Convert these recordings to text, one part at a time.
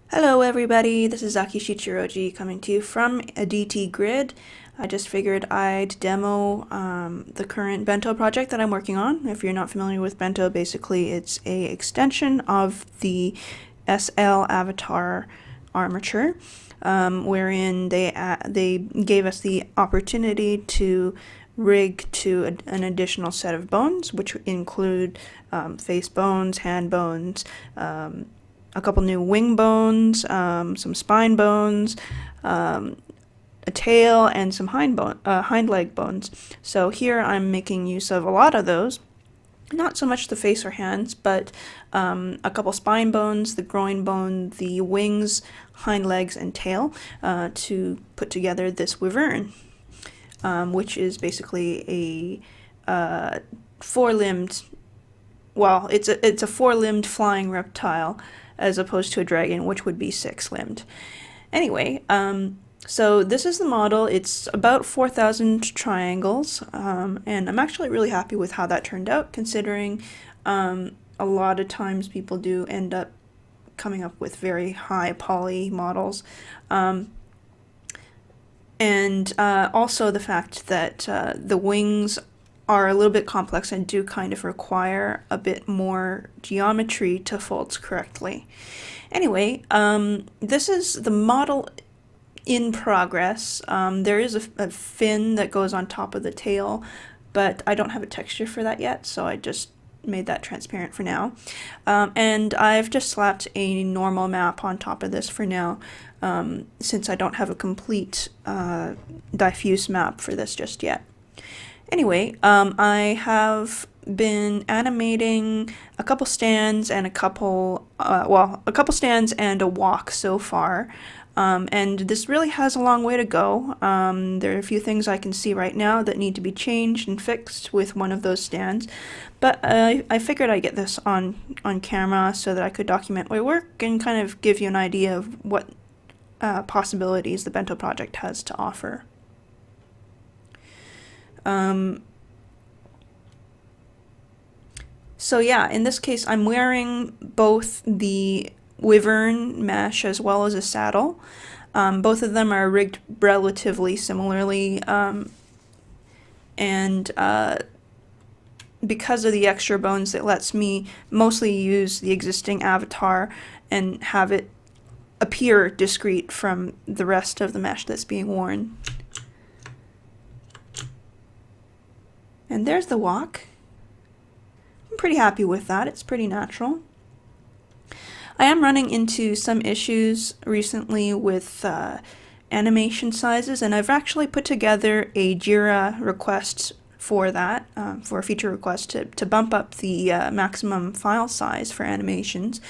Hello everybody, this is Aki Shichiroji coming to you from a DT Grid. I just figured I'd demo the current Bento project that I'm working on. If you're not familiar with Bento, basically it's a extension of the SL Avatar armature, wherein they gave us the opportunity to rig to an additional set of bones, which include face bones, hand bones, a couple new wing bones, some spine bones, a tail, and some hind leg bones. So here I'm making use of a lot of those. Not so much the face or hands, but a couple spine bones, the groin bone, the wings, hind legs, and tail to put together this Wyvern, which is basically a four-limbed, well, it's a four-limbed flying reptile as opposed to a dragon, which would be six-limbed. Anyway, so this is the model. It's about 4,000 triangles, and I'm actually really happy with how that turned out, considering a lot of times people do end up coming up with very high poly models. And also the fact that the wings are a little bit complex and do kind of require a bit more geometry to fold correctly. Anyway, this is the model in progress. There is a fin that goes on top of the tail, but I don't have a texture for that yet, so I just made that transparent for now. And I've just slapped a normal map on top of this for now, since I don't have a complete diffuse map for this just yet. Anyway, I have been animating a couple stands and a couple stands and a walk so far. And this really has a long way to go. There are a few things I can see right now that need to be changed and fixed with one of those stands. But I figured I'd get this on camera so that I could document my work and kind of give you an idea of what possibilities the Bento project has to offer. So yeah, in this case, I'm wearing both the Wyvern mesh as well as a saddle. Both of them are rigged relatively similarly, and because of the extra bones, it lets me mostly use the existing avatar and have it appear discrete from the rest of the mesh that's being worn. And there's the walk. I'm pretty happy with that. It's pretty natural. I am running into some issues recently with animation sizes, and I've actually put together a Jira request for that, for a feature request to bump up the maximum file size for animations.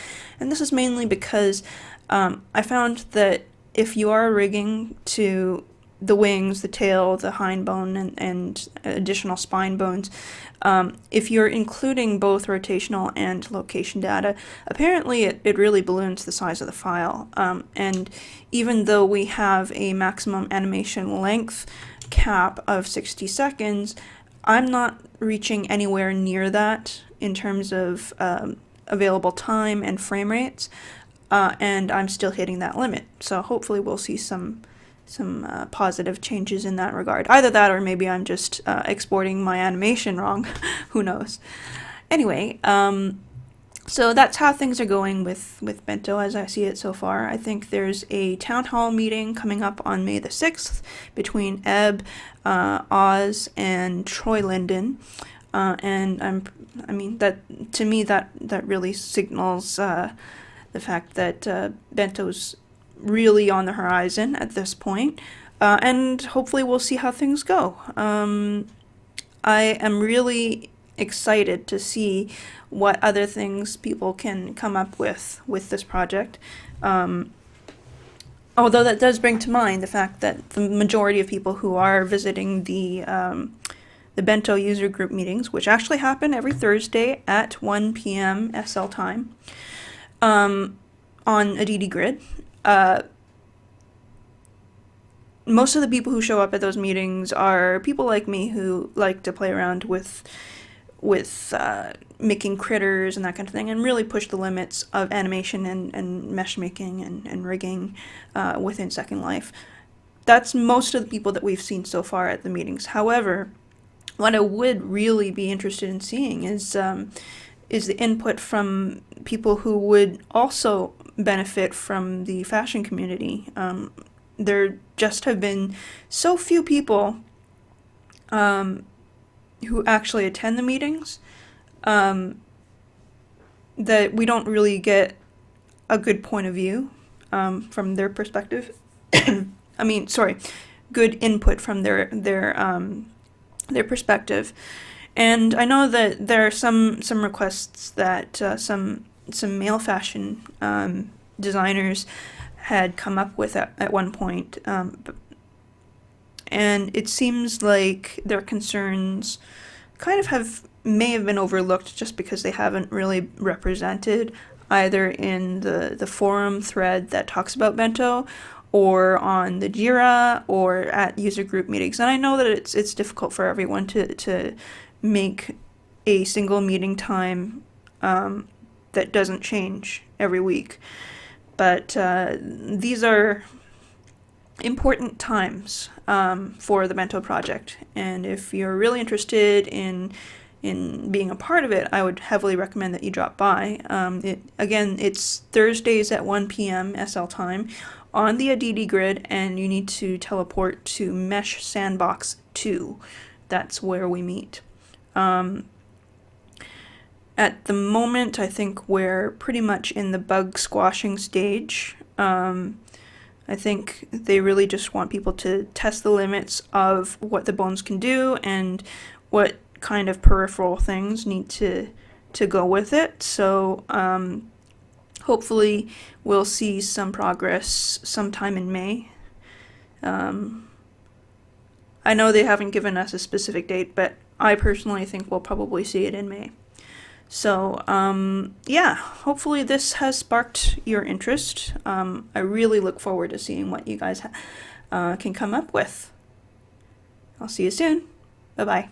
And this is mainly because I found that if you are rigging to the wings, the tail, the hind bone, and additional spine bones, if you're including both rotational and location data, apparently it really balloons the size of the file. And even though we have a maximum animation length cap of 60 seconds, I'm not reaching anywhere near that in terms of available time and frame rates, and I'm still hitting that limit. So hopefully we'll see some positive changes in that regard. Either that or maybe I'm just exporting my animation wrong. Who knows? Anyway, so that's how things are going with Bento as I see it so far. I think there's a town hall meeting coming up on May the 6th between Ebb, Oz, and Troy Linden. And I mean, that to me that really signals the fact that Bento's really on the horizon at this point, and hopefully we'll see how things go. I am really excited to see what other things people can come up with this project. Although that does bring to mind the fact that the majority of people who are visiting the Bento user group meetings, which actually happen every Thursday at 1 p.m. SL time, on a DD Grid, most of the people who show up at those meetings are people like me who like to play around with making critters and that kind of thing, and really push the limits of animation and mesh making and rigging within Second Life. That's most of the people that we've seen so far at the meetings. However, what I would really be interested in seeing is the input from people who would also benefit from the fashion community. There just have been so few people who actually attend the meetings that we don't really get a good point of view from their perspective. I mean, sorry, good input from their perspective. And I know that there are some requests that some male fashion designers had come up with at one point, and it seems like their concerns kind of may have been overlooked just because they haven't really represented either in the forum thread that talks about Bento, or on the Jira, or at user group meetings. And I know that it's difficult for everyone to make a single meeting time that doesn't change every week. But these are important times for the Bento project. And if you're really interested in being a part of it, I would heavily recommend that you drop by. It's Thursdays at 1 p.m. SL time on the Aditi grid, and you need to teleport to Mesh Sandbox 2. That's where we meet. At the moment, I think we're pretty much in the bug squashing stage. I think they really just want people to test the limits of what the bones can do and what kind of peripheral things need to go with it. So hopefully we'll see some progress sometime in May. I know they haven't given us a specific date, but I personally think we'll probably see it in May. So, hopefully this has sparked your interest. I really look forward to seeing what you guys can come up with. I'll see you soon. Bye-bye.